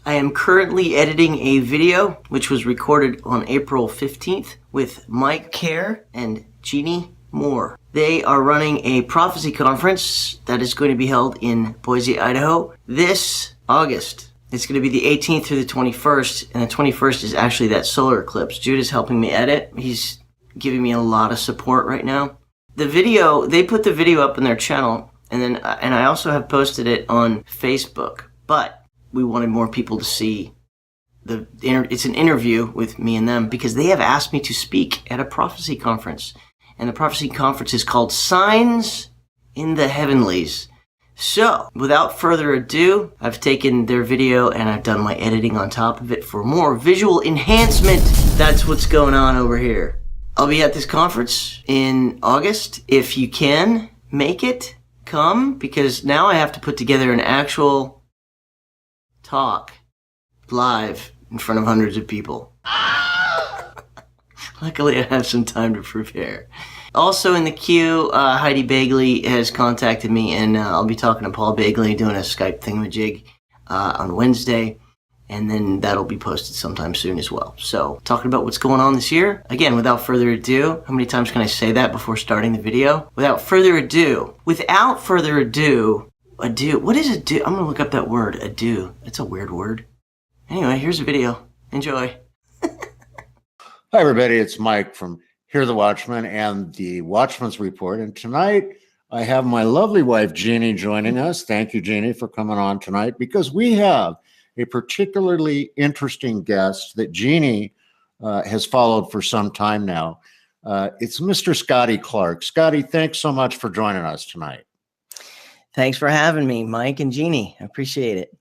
I am currently editing a video which was recorded on April 15th with Mike Kerr and Jeannie Moore. They are running a prophecy conference that is going to be held in Boise, Idaho this August. It's going to be the 18th through the 21st, and the 21st is actually that solar eclipse. Jude is helping me edit. He's giving me a lot of support right now. The video, they put the video up on their channel, and I also have posted it on Facebook, but we wanted more people to see it's an interview with me and them because they have asked me to speak at a prophecy conference. And the prophecy conference is called Signs in the Heavenlies. So, without further ado, I've taken their video and I've done my editing on top of it for more visual enhancement. That's what's going on over here. I'll be at this conference in August. If you can make it, come, because now I have to put together an actual talk live in front of hundreds of people. Luckily, I have some time to prepare. Also in the queue, Heidi Bagley has contacted me, and I'll be talking to Paul Bagley, doing a Skype thingamajig on Wednesday, and then that'll be posted sometime soon as well. So, talking about what's going on this year. Again, without further ado, how many times can I say that before starting the video? Without further ado, ado. What is ado? I'm gonna look up that word, ado. It's a weird word. Anyway, here's a video. Enjoy. Hi, everybody. It's Mike from Hear the Watchman and the Watchman's Report. And tonight, I have my lovely wife, Jeannie, joining us. Thank you, Jeannie, for coming on tonight, because we have a particularly interesting guest that Jeannie has followed for some time now. It's Mr. Scotty Clark. Scotty, thanks so much for joining us tonight. Thanks for having me, Mike and Jeannie. I appreciate it.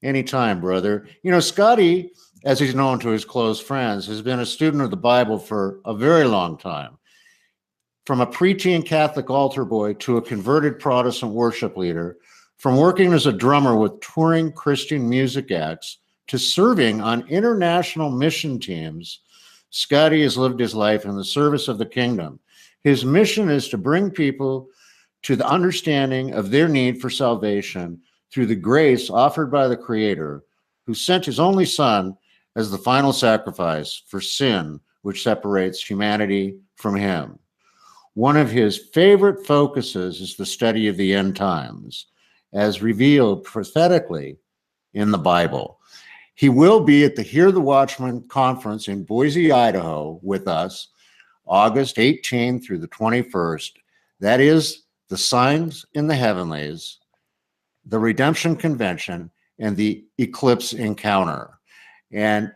Anytime, brother. You know, Scotty, as he's known to his close friends, has been a student of the Bible for a very long time. From a preteen Catholic altar boy to a converted Protestant worship leader, from working as a drummer with touring Christian music acts to serving on international mission teams, Scotty has lived his life in the service of the kingdom. His mission is to bring people to the understanding of their need for salvation through the grace offered by the Creator, who sent his only Son as the final sacrifice for sin, which separates humanity from him. One of his favorite focuses is the study of the end times, as revealed prophetically in the Bible. He will be at the Hear the Watchman conference in Boise, Idaho with us, August 18th through the 21st. That is the Signs in the Heavenlies, the Redemption Convention, and the Eclipse Encounter. And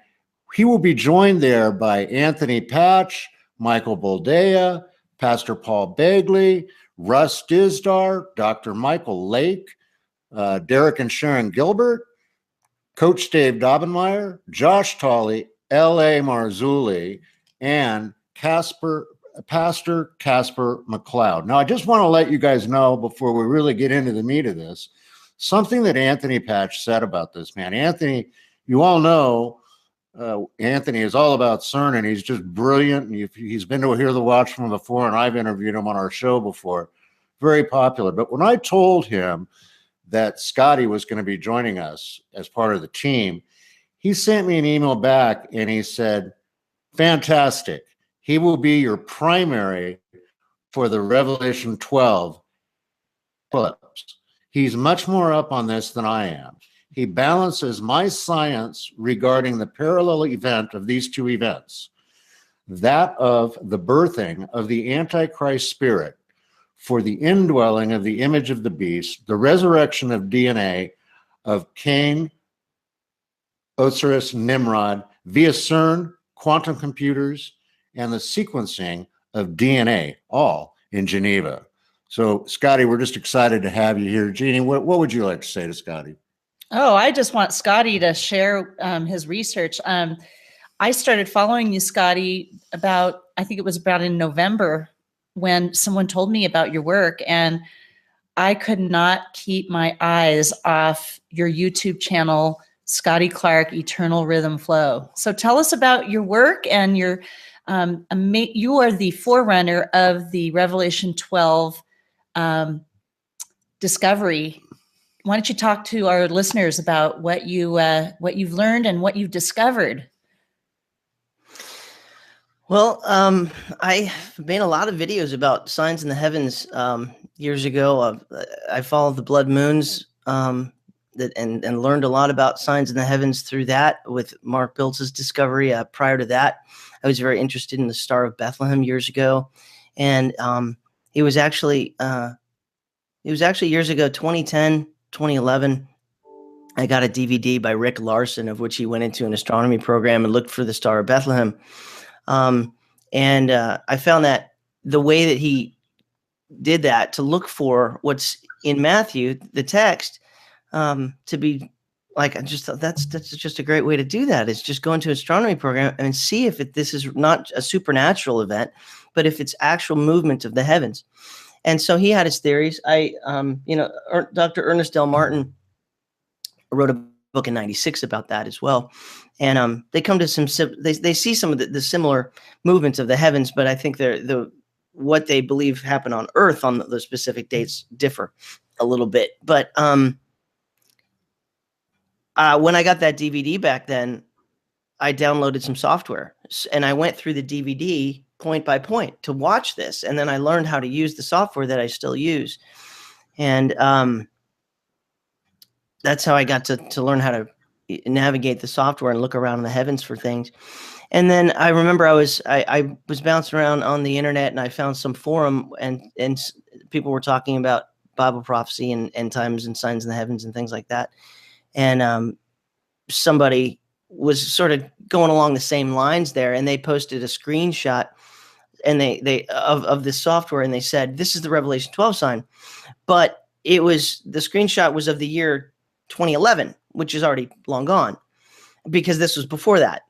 he will be joined there by Anthony Patch, Michael Boldea, Pastor Paul Bagley, Russ Dizdar, Dr. Michael Lake, Derek and Sharon Gilbert, Coach Dave Dobbenmeyer, Josh Tolley, L.A. Marzulli, and Pastor Casper McLeod. Now, I just want to let you guys know before we really get into the meat of this, something that Anthony Patch said about this, man. Anthony, you all know Anthony is all about CERN, and he's just brilliant. And he's been to Hear the Watchman before, and I've interviewed him on our show before. Very popular. But when I told him that Scotty was going to be joining us as part of the team, he sent me an email back, and he said, fantastic. He will be your primary for the Revelation 12 eclipse. He's much more up on this than I am. He balances my science regarding the parallel event of these two events, that of the birthing of the Antichrist spirit for the indwelling of the image of the beast, the resurrection of DNA of Cain, Osiris, Nimrod, via CERN, quantum computers, and the sequencing of DNA, all in Geneva. So, Scotty, we're just excited to have you here. Jeannie, what would you like to say to Scotty? Oh, I just want Scotty to share his research. I started following you, Scotty, I think it was about in November when someone told me about your work, and I could not keep my eyes off your YouTube channel, Scotty Clark, Eternal Rhythm Flow. So tell us about your work and your you are the forerunner of the Revelation 12 discovery why don't you talk to our listeners about what you've learned and what you've discovered? Well, I made a lot of videos about signs in the heavens years ago. I followed the blood moons and learned a lot about signs in the heavens through that with Mark Biltz's discovery. Prior to that, I was very interested in the Star of Bethlehem years ago, and it was actually years ago, 2010, 2011. I got a DVD by Rick Larson, of which he went into an astronomy program and looked for the Star of Bethlehem. And I found that the way that he did that, to look for what's in Matthew, the text, to be like, I just thought that's just a great way to do that. Is just go into an astronomy program and see if this is not a supernatural event, but if it's actual movement of the heavens. And so he had his theories. Dr. Ernest L. Martin wrote a book in '96 about that as well. And they come to they see some of the similar movements of the heavens, but I think what they believe happened on Earth on the specific dates differ a little bit. But when I got that DVD back then, I downloaded some software and I went through the DVD point by point to watch this. And then I learned how to use the software that I still use. And that's how I got to learn how to navigate the software and look around in the heavens for things. And then I remember I was bouncing around on the internet and I found some forum and people were talking about Bible prophecy and end times and signs in the heavens and things like that. And somebody was sort of going along the same lines there, and they posted a screenshot and they of this software, and they said, this is the Revelation 12 sign. But the screenshot was of the year 2011, which is already long gone, because this was before that.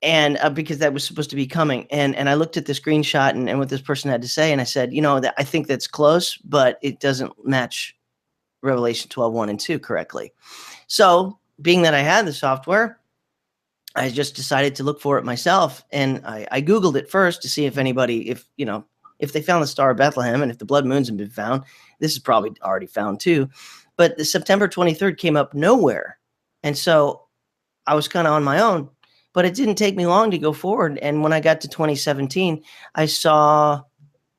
And because that was supposed to be coming. And I looked at the screenshot and what this person had to say, and I said, that I think that's close, but it doesn't match Revelation 12, 1 and 2 correctly. So being that I had the software, I just decided to look for it myself. And I Googled it first to see if anybody, if they found the Star of Bethlehem, and if the blood moons had been found. This is probably already found too. But the September 23rd came up nowhere. And so I was kind of on my own, but it didn't take me long to go forward. And when I got to 2017, I saw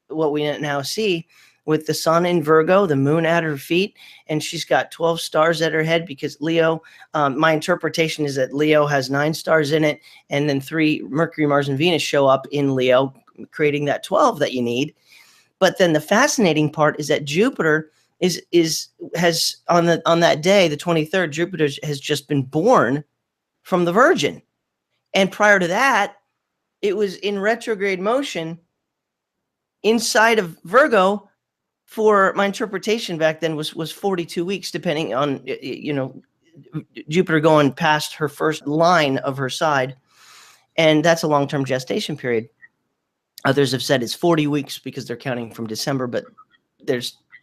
what we now see with the sun in Virgo, the moon at her feet, and she's got 12 stars at her head because Leo, my interpretation is that Leo has 9 stars in it, and then 3, Mercury, Mars, and Venus show up in Leo, creating that 12 that you need. But then the fascinating part is that Jupiter has on that day, the 23rd, Jupiter has just been born from the Virgin. And prior to that, it was in retrograde motion inside of Virgo. For my interpretation back then was 42 weeks, depending on, Jupiter going past her first line of her side. And that's a long-term gestation period. Others have said it's 40 weeks because they're counting from December, but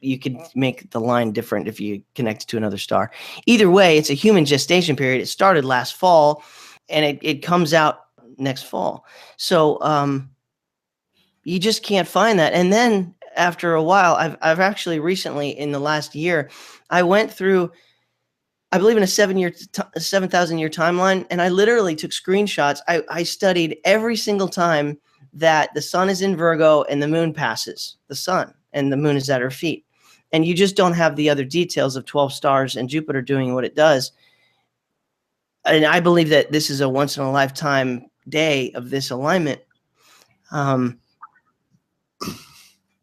you could make the line different if you connect it to another star. Either way, it's a human gestation period. It started last fall and it comes out next fall. So you just can't find that. And then after a while, I've actually recently, in the last year, I went through, I believe, in a 7,000 year timeline, and I literally took screenshots. I studied every single time that the sun is in Virgo and the moon passes the sun and the moon is at her feet. And you just don't have the other details of 12 stars and Jupiter doing what it does. And I believe that this is a once in a lifetime day of this alignment.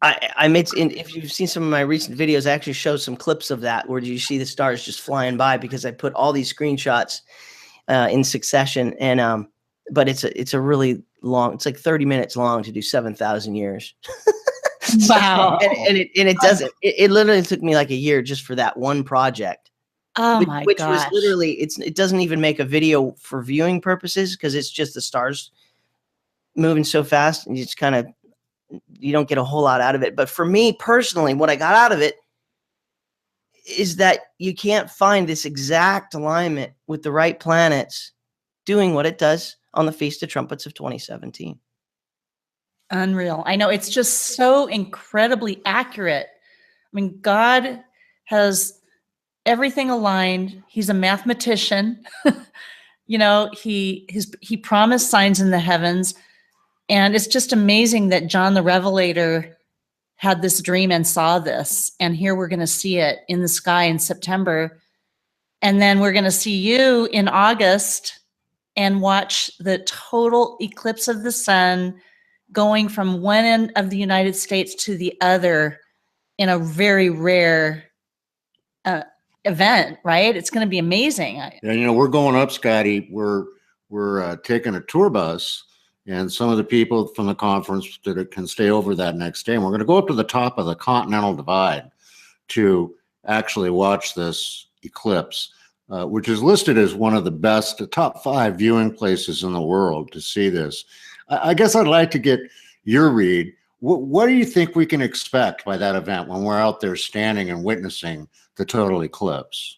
If you've seen some of my recent videos, I actually show some clips of that where you see the stars just flying by, because I put all these screenshots in succession. And but it's a really long, it's like 30 minutes long to do 7,000 years. Wow. and it doesn't. It literally took me like a year just for that one project. Oh my which gosh. was literally, it doesn't even make a video for viewing purposes, because it's just the stars moving so fast, and you don't get a whole lot out of it. But for me personally, what I got out of it is that you can't find this exact alignment with the right planets doing what it does on the Feast of Trumpets of 2017. Unreal. I know, it's just so incredibly accurate. I mean, God has everything aligned. He's a mathematician. You know, he promised signs in the heavens. And it's just amazing that John the Revelator had this dream and saw this. And here we're going to see it in the sky in September. And then we're going to see you in August and watch the total eclipse of the sun going from one end of the United States to the other in a very rare event, right? It's going to be amazing. And, you know, we're going up, Scotty. We're taking a tour bus, and some of the people from the conference that can stay over that next day. And we're going to go up to the top of the Continental Divide to actually watch this eclipse, which is listed as one of the best, the top 5 viewing places in the world to see this. I guess I'd like to get your read. What do you think we can expect by that event when we're out there standing and witnessing the total eclipse?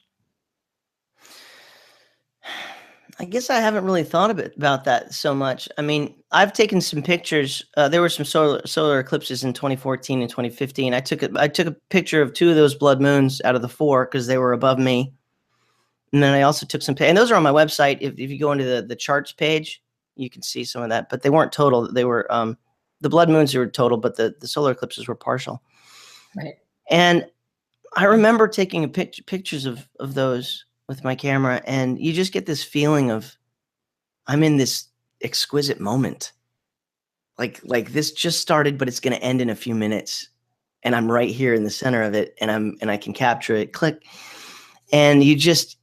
I guess I haven't really thought about that so much. I mean, I've taken some pictures. There were some solar eclipses in 2014 and 2015. I took a picture of 2 of those blood moons out of the 4 because they were above me. And then I also took some, and those are on my website. If you go into the charts page, you can see some of that. But they weren't total. They were the blood moons were total, but the solar eclipses were partial. Right. And I remember taking pictures of those with my camera, and you just get this feeling of I'm in this exquisite moment. Like this just started, but it's going to end in a few minutes, and I'm right here in the center of it, and I can capture it. Click, and you just,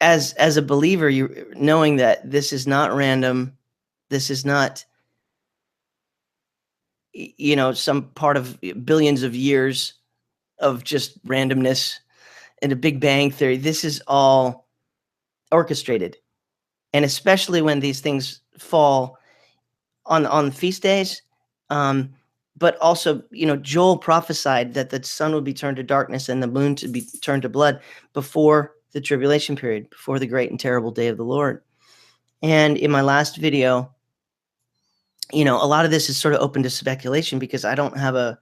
as a believer, you knowing that this is not random, this is not, you know, some part of billions of years of just randomness and a Big Bang Theory. This is all orchestrated. And especially when these things fall on feast days. But also, you know, Joel prophesied that the sun would be turned to darkness and the moon to be turned to blood before the tribulation period, before the great and terrible day of the Lord. And in my last video, you know, a lot of this is sort of open to speculation because I don't have a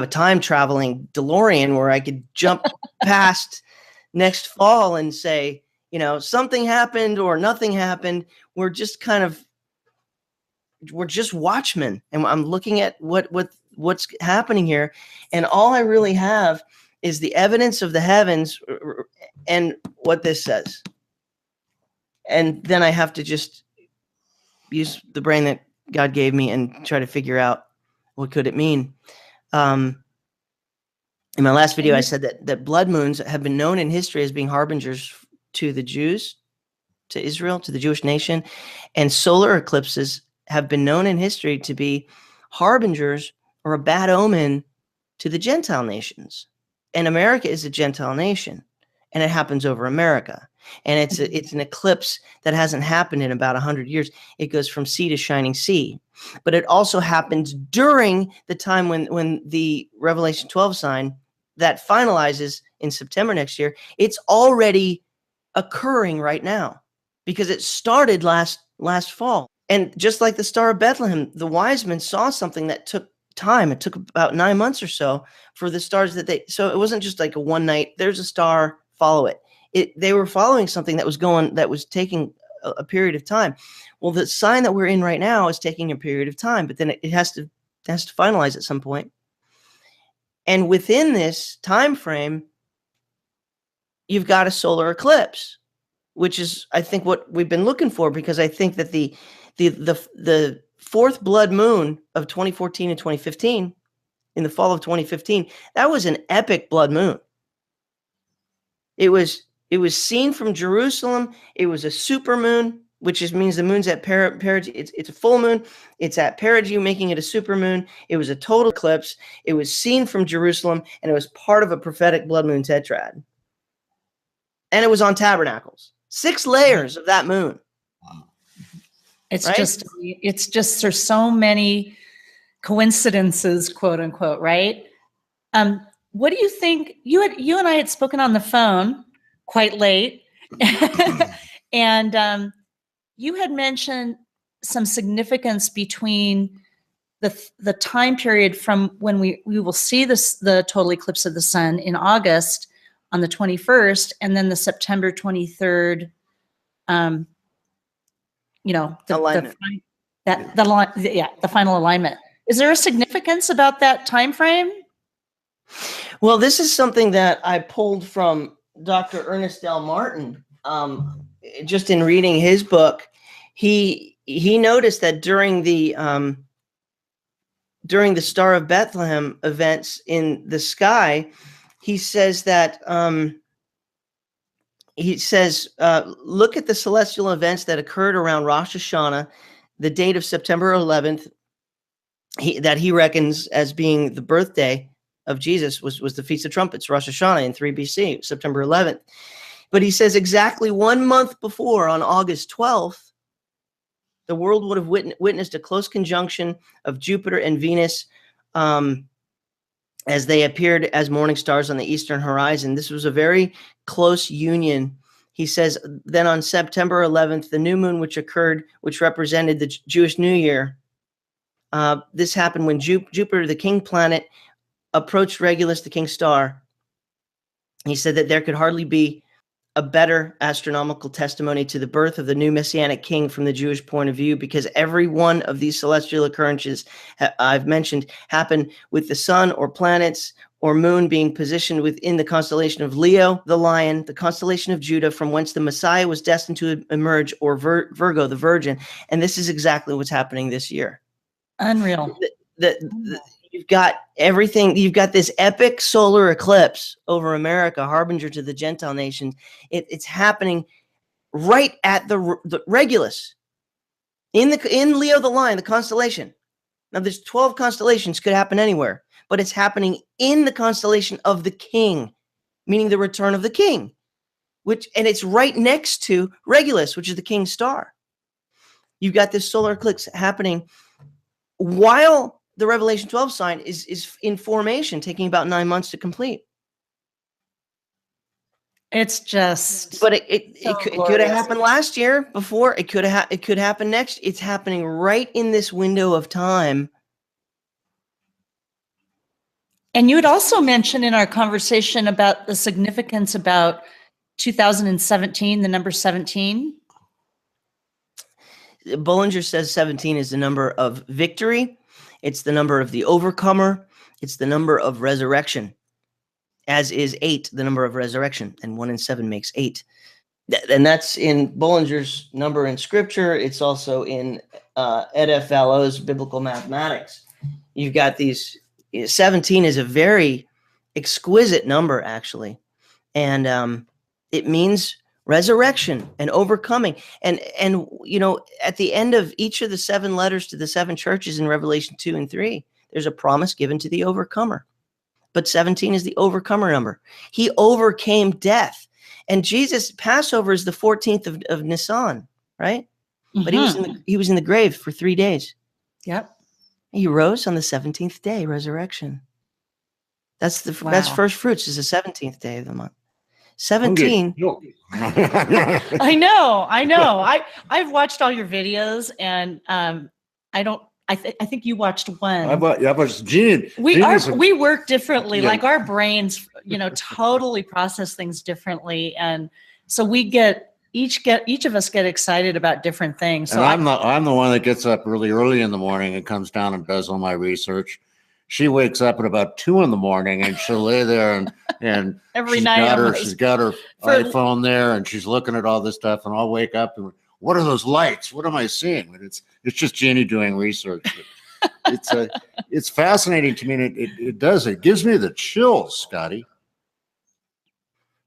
time traveling DeLorean where I could jump past next fall and say, you know, something happened or nothing happened. We're just watchmen, and I'm looking at what's happening here. And all I really have is the evidence of the heavens and what this says. And then I have to just use the brain that God gave me and try to figure out what could it mean. In my last video, I said that blood moons have been known in history as being harbingers to the Jews, to Israel, to the Jewish nation, and solar eclipses have been known in history to be harbingers or a bad omen to the Gentile nations. And America is a Gentile nation, and it happens over America. And it's an eclipse that hasn't happened in about 100 years. It goes from sea to shining sea. But it also happens during the time when the Revelation 12 sign that finalizes in September next year, it's already occurring right now because it started last fall. And just like the Star of Bethlehem, the wise men saw something that took time. It took about 9 months or so for the stars so it wasn't just like a one night, there's a star, follow it. They were following something that was taking a period of time. Well, the sign that we're in right now is taking a period of time, but then it has to finalize at some point. And within this time frame, you've got a solar eclipse, which is, I think, what we've been looking for, because I think that the 4th blood moon of 2014 and 2015, in the fall of 2015, that was an epic blood moon. It was seen from Jerusalem. It was a super moon, which means the moon's at perigee. It's a full moon. It's at perigee, making it a super moon. It was a total eclipse. It was seen from Jerusalem, and it was part of a prophetic blood moon tetrad. And it was on tabernacles. 6 layers of that moon. It's right? just there's so many coincidences, quote unquote, right? What do you think? You and I had spoken on the phone quite late, and you had mentioned some significance between the time period from when we will see the total eclipse of the sun in August on the 21st, and then the September 23rd, Alignment. the final alignment. Is there a significance about that time frame? Well, this is something that I pulled from Dr. Ernest L. Martin. Just in reading his book, he noticed that during the Star of Bethlehem events in the sky, he says that look at the celestial events that occurred around Rosh Hashanah, the date of September 11th, that he reckons as being the birthday of Jesus was the Feast of Trumpets, Rosh Hashanah in 3 BC, September 11th. But he says exactly 1 month before, on August 12th, the world would have witnessed a close conjunction of Jupiter and Venus as they appeared as morning stars on the eastern horizon. This was a very close union. He says, then on September 11th, the new moon, which occurred, which represented the Jewish New Year, this happened when Jupiter, the king planet, approached Regulus, the king star. He said that there could hardly be a better astronomical testimony to the birth of the new messianic king from the Jewish point of view, because every one of these celestial occurrences I've mentioned happened with the sun or planets or moon being positioned within the constellation of Leo, the lion, the constellation of Judah, from whence the Messiah was destined to emerge, or Virgo, the virgin. And this is exactly what's happening this year. Unreal. You've got everything. You've got this epic solar eclipse over America, harbinger to the Gentile nations. It's happening right at the Regulus, in Leo the Lion, the constellation. Now, there's 12 constellations, could happen anywhere, but it's happening in the constellation of the King, meaning the return of the King, and it's right next to Regulus, which is the King's star. You've got this solar eclipse happening while the Revelation 12 sign is in formation, taking about 9 months to complete. It's just, but it could have happened last year before. It could happen next. It's happening right in this window of time. And you had also mentioned in our conversation about the significance about 2017, the number 17. Bullinger says 17 is the number of victory. It's the number of the overcomer. It's the number of resurrection, as is 8, the number of resurrection, and 1 and 7 makes 8. And that's in Bullinger's number in scripture. It's also in Ed F. Vallot's biblical mathematics. You've got these, 17 is a very exquisite number, actually. And it means resurrection and overcoming. And at the end of each of the 7 letters to the 7 churches in Revelation 2 and 3, there's a promise given to the overcomer. But 17 is the overcomer number. He overcame death. And Jesus' Passover is the 14th of Nisan, right? Mm-hmm. But he was in the grave for 3 days. Yep. He rose on the 17th day, resurrection. That's first fruits, is the 17th day of the month. 17. I know. I've watched all your videos, and I think you watched one. We work differently. Yeah. Like our brains, totally process things differently, and so each of us get excited about different things. So and I'm the one that gets up really early in the morning and comes down and does all my research. She wakes up at about 2 in the morning, and she'll lay there and every night she's got her iPhone there, and she's looking at all this stuff, and I'll wake up and, what are those lights? What am I seeing? And it's just Jeannie doing research. It's fascinating to me. And it gives me the chills, Scotty.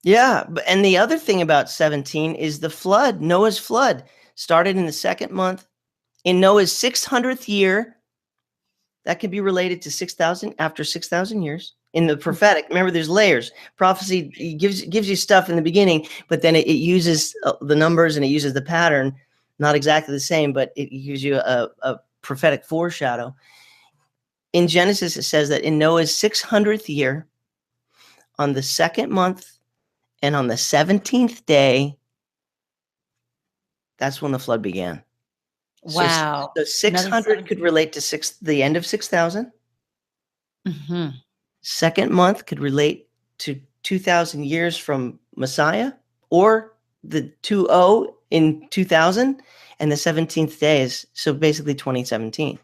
Yeah, and the other thing about 17 is the flood. Noah's flood started in the 2nd month in Noah's 600th year. That could be related to 6,000 years. In the prophetic, remember, there's layers. Prophecy gives you stuff in the beginning, but then it uses the numbers and it uses the pattern. Not exactly the same, but it gives you a prophetic foreshadow. In Genesis, it says that in Noah's 600th year, on the 2nd month and on the 17th day, that's when the flood began. Wow. So 600 could relate to the end of 6,000. Mm-hmm. 2nd month could relate to 2,000 years from Messiah, or the 2-0 in 2000, and the 17th day is, so basically 2017.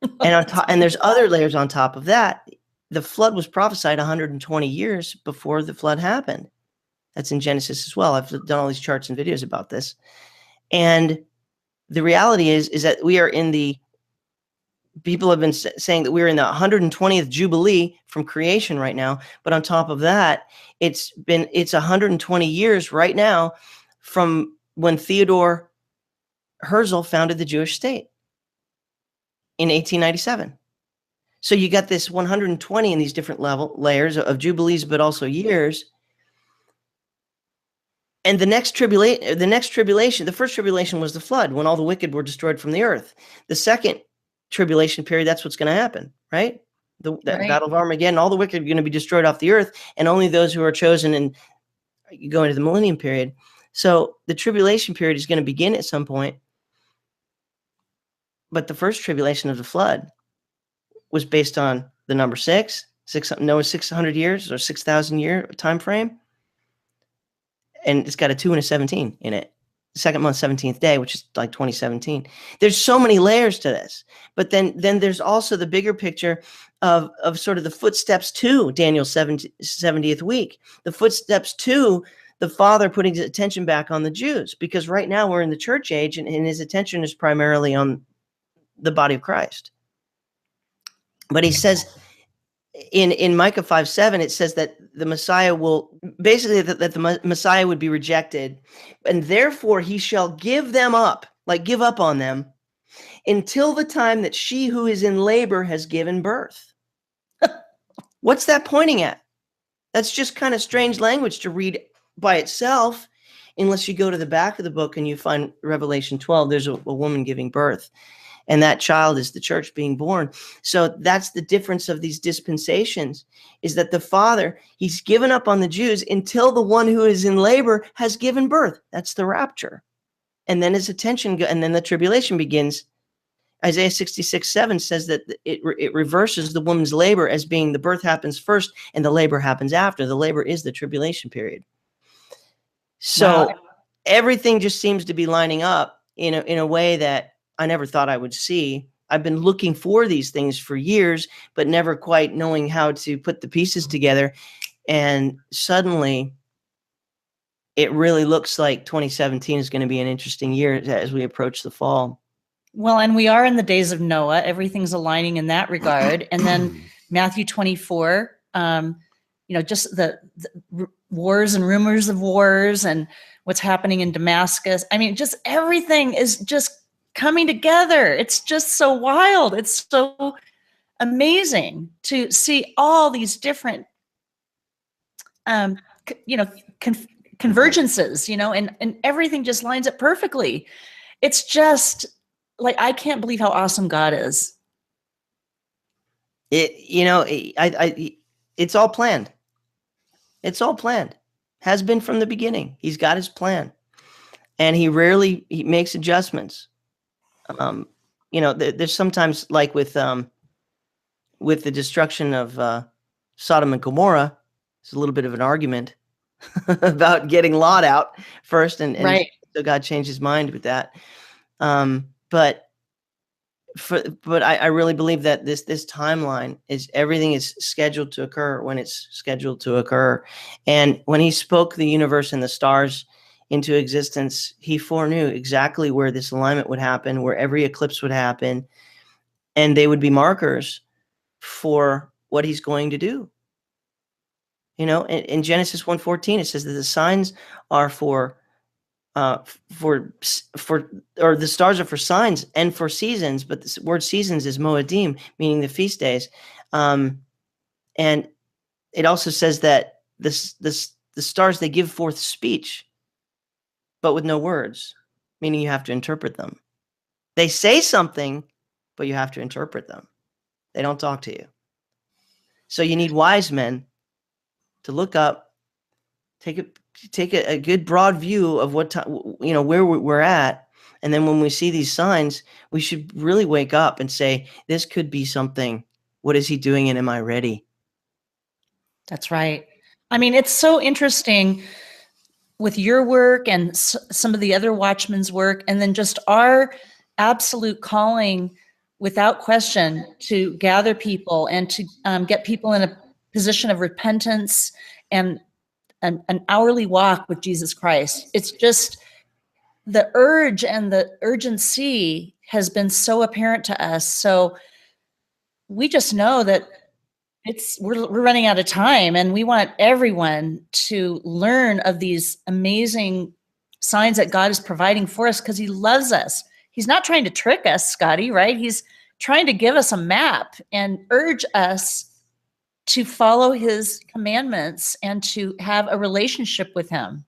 And on top, and there's other layers on top of that. The flood was prophesied 120 years before the flood happened. That's in Genesis as well. I've done all these charts and videos about this. And the reality is that we are in the, people have been saying that we're in the 120th Jubilee from creation right now. But on top of that, it's 120 years right now from when Theodore Herzl founded the Jewish state in 1897. So you got this 120 in these different layers of Jubilees, but also years. And the next tribulation, the first tribulation was the flood, when all the wicked were destroyed from the earth. The second tribulation period, that's what's going to happen, right? The Battle of Armageddon, all the wicked are going to be destroyed off the earth, and only those who are chosen and go into the millennium period. So the tribulation period is going to begin at some point. But the first tribulation of the flood was based on the number Noah's 600 years or 6,000 year time frame. And it's got a 2 and a 17 in it. Second month, 17th day, which is like 2017. There's so many layers to this. But then there's also the bigger picture of sort of the footsteps to Daniel's 70th week. The footsteps to the Father putting his attention back on the Jews. Because right now we're in the church age, and his attention is primarily on the body of Christ. But he says in Micah 5:7, it says that the Messiah will basically that the Messiah would be rejected, and therefore he shall give them up, like give up on them, until the time that she who is in labor has given birth. What's that pointing at? That's just kind of strange language to read by itself, unless you go to the back of the book and you find Revelation 12. There's a woman giving birth. And that child is the church being born. So that's the difference of these dispensations, is that the Father, he's given up on the Jews until the one who is in labor has given birth. That's the rapture. And then his attention, and then the tribulation begins. Isaiah 66:7 says that it reverses the woman's labor as being the birth happens first and the labor happens after. The labor is the tribulation period. So everything just seems to be lining up in a way that I never thought I would see. I've been looking for these things for years, but never quite knowing how to put the pieces together. And suddenly it really looks like 2017 is going to be an interesting year as we approach the fall. Well, and we are in the days of Noah. Everything's aligning in that regard. And then Matthew 24, just the wars and rumors of wars and what's happening in Damascus. I mean, just everything is just coming together. It's just so wild. It's so amazing to see all these different, convergences, and everything just lines up perfectly. It's just like, I can't believe how awesome God is. It's all planned. It's all planned. Has been from the beginning. He's got his plan, and he makes adjustments. There's sometimes, like with the destruction of Sodom and Gomorrah, it's a little bit of an argument about getting Lot out first, and right. So God changed his mind with that. But I really believe that this timeline everything is scheduled to occur when it's scheduled to occur. And when he spoke the universe and the stars into existence, he foreknew exactly where this alignment would happen, where every eclipse would happen, and they would be markers for what he's going to do. In Genesis 1:14, it says that the signs are for the stars are for signs and for seasons, but the word seasons is Moedim, meaning the feast days. And it also says that the stars, they give forth speech, but with no words, meaning you have to interpret them. They say something, but you have to interpret them. They don't talk to you. So you need wise men to look up, take a good broad view of where we're at. And then when we see these signs, we should really wake up and say, this could be something. What is he doing? And am I ready? That's right. I mean, it's so interesting with your work and some of the other Watchmen's work, and then just our absolute calling without question to gather people and to get people in a position of repentance and an hourly walk with Jesus Christ. It's just the urge and the urgency has been so apparent to us. So we just know that we're running out of time, and we want everyone to learn of these amazing signs that God is providing for us because he loves us. He's not trying to trick us, Scotty, right? He's trying to give us a map and urge us to follow his commandments and to have a relationship with him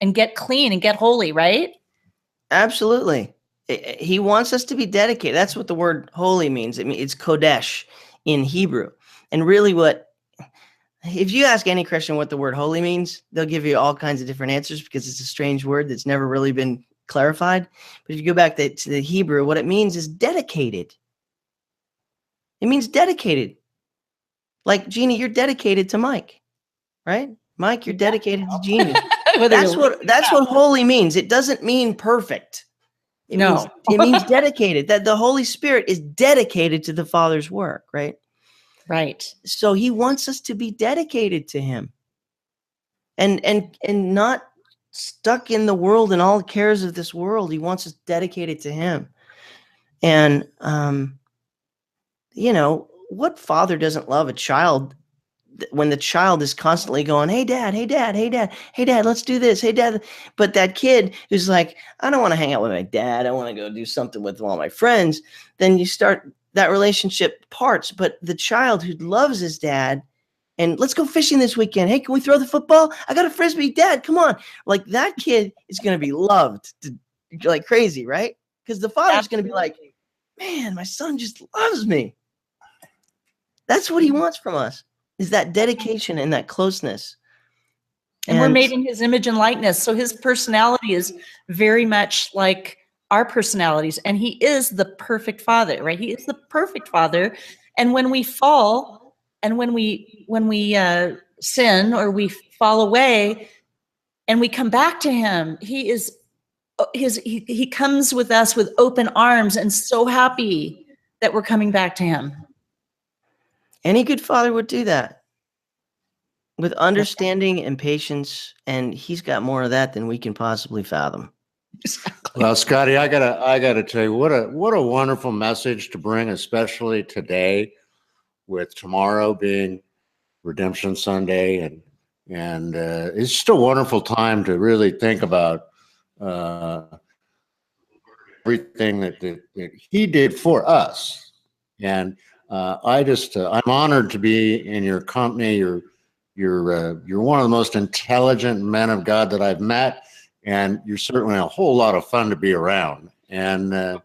and get clean and get holy, right? Absolutely. He wants us to be dedicated. That's what the word holy means. It's Kodesh in Hebrew. And really if you ask any Christian what the word holy means, they'll give you all kinds of different answers because it's a strange word that's never really been clarified. But if you go back to the Hebrew, what it means is dedicated. It means dedicated. Like, Jeannie, you're dedicated to Mike, right? Mike, you're dedicated to Jeannie. That's what holy means. It doesn't mean perfect. It means dedicated. That the Holy Spirit is dedicated to the Father's work, right? Right. So he wants us to be dedicated to him and not stuck in the world and all the cares of this world. He wants us dedicated to him. And, what father doesn't love a child when the child is constantly going, hey, dad, hey, dad, hey, dad, hey, dad, let's do this. Hey, dad. But that kid who's like, I don't want to hang out with my dad. I want to go do something with all my friends. Then you start that relationship parts. But the child who loves his dad and let's go fishing this weekend. Hey, can we throw the football? I got a Frisbee. Dad, come on. Like that kid is going to be loved like crazy, right? Because the father's going to be like, man, my son just loves me. That's what he wants from us, is that dedication and that closeness. And we're made in his image and likeness. So his personality is very much like our personalities. And he is the perfect father, right? He is the perfect father. And when we fall and when we sin or we fall away and we come back to him, he comes with us with open arms and so happy that we're coming back to him. Any good father would do that with understanding and patience, and he's got more of that than we can possibly fathom. Exactly. Well, Scotty, I gotta tell you, what a wonderful message to bring, especially today, with tomorrow being Redemption Sunday, and it's just a wonderful time to really think about everything that he did for us. And I'm honored to be in your company. You're one of the most intelligent men of God that I've met, and you're certainly a whole lot of fun to be around. And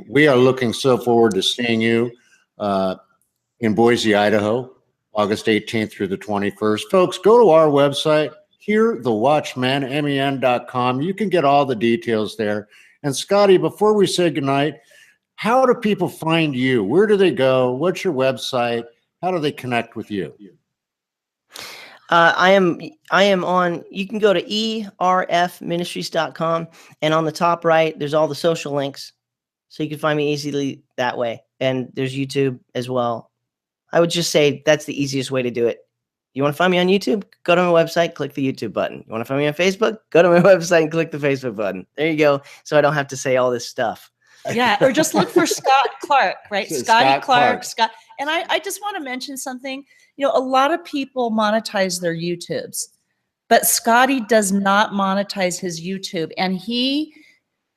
we are looking so forward to seeing you in Boise, Idaho, August 18th through the 21st. Folks, go to our website, hearthewatchman.com. You can get all the details there. And Scotty, before we say goodnight, how do people find you? Where do they go? What's your website? How do they connect with you? I am on, you can go to erfministries.com, and on the top right, there's all the social links. So you can find me easily that way. And there's YouTube as well. I would just say that's the easiest way to do it. You want to find me on YouTube? Go to my website, click the YouTube button. You want to find me on Facebook? Go to my website and click the Facebook button. There you go. So I don't have to say all this stuff. Yeah, or just look for Scott Clark, right? Scotty Clark. Scott. And I just want to mention something. A lot of people monetize their YouTubes, but Scotty does not monetize his YouTube. And he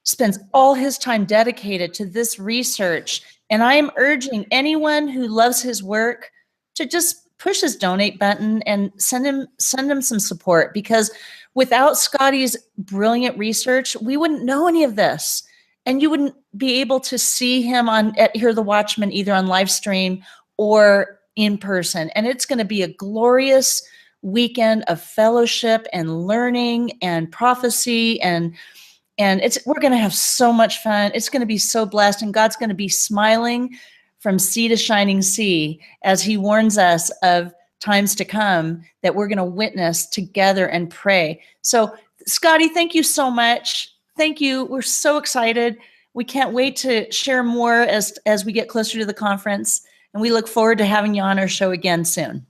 spends all his time dedicated to this research. And I am urging anyone who loves his work to just push his donate button and send him some support, because without Scotty's brilliant research, we wouldn't know any of this. And you wouldn't be able to see him at Hear the Watchman either on live stream or in person. And it's going to be a glorious weekend of fellowship and learning and prophecy. And we're going to have so much fun. It's going to be so blessed. And God's going to be smiling from sea to shining sea as he warns us of times to come that we're going to witness together and pray. So, Scotty, thank you so much. Thank you. We're so excited. We can't wait to share more as we get closer to the conference, and we look forward to having you on our show again soon.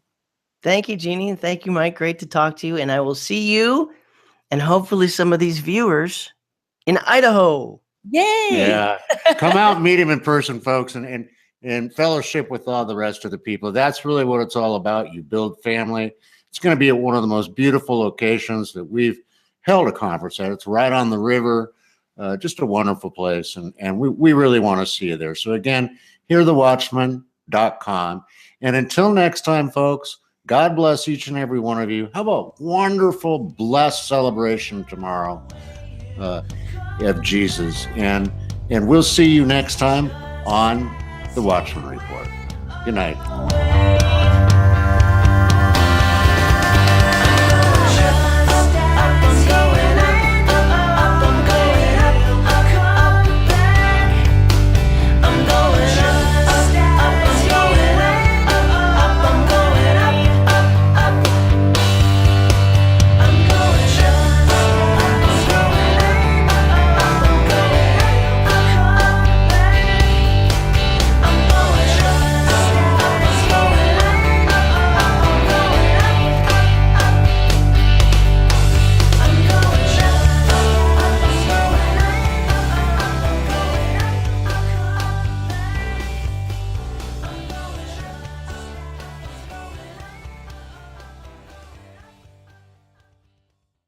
Thank you, Jeannie, and thank you, Mike. Great to talk to you, and I will see you and hopefully some of these viewers in Idaho. Yay! Yeah, come out and meet him in person, folks, and fellowship with all the rest of the people. That's really what it's all about. You build family. It's going to be at one of the most beautiful locations that we've held a conference at. It's right on the river, just a wonderful place, and we really want to see you there. So again, hearthewatchman.com. And until next time, folks, God bless each and every one of you. Have a wonderful, blessed celebration tomorrow of Jesus. And we'll see you next time on The Watchman Report. Good night.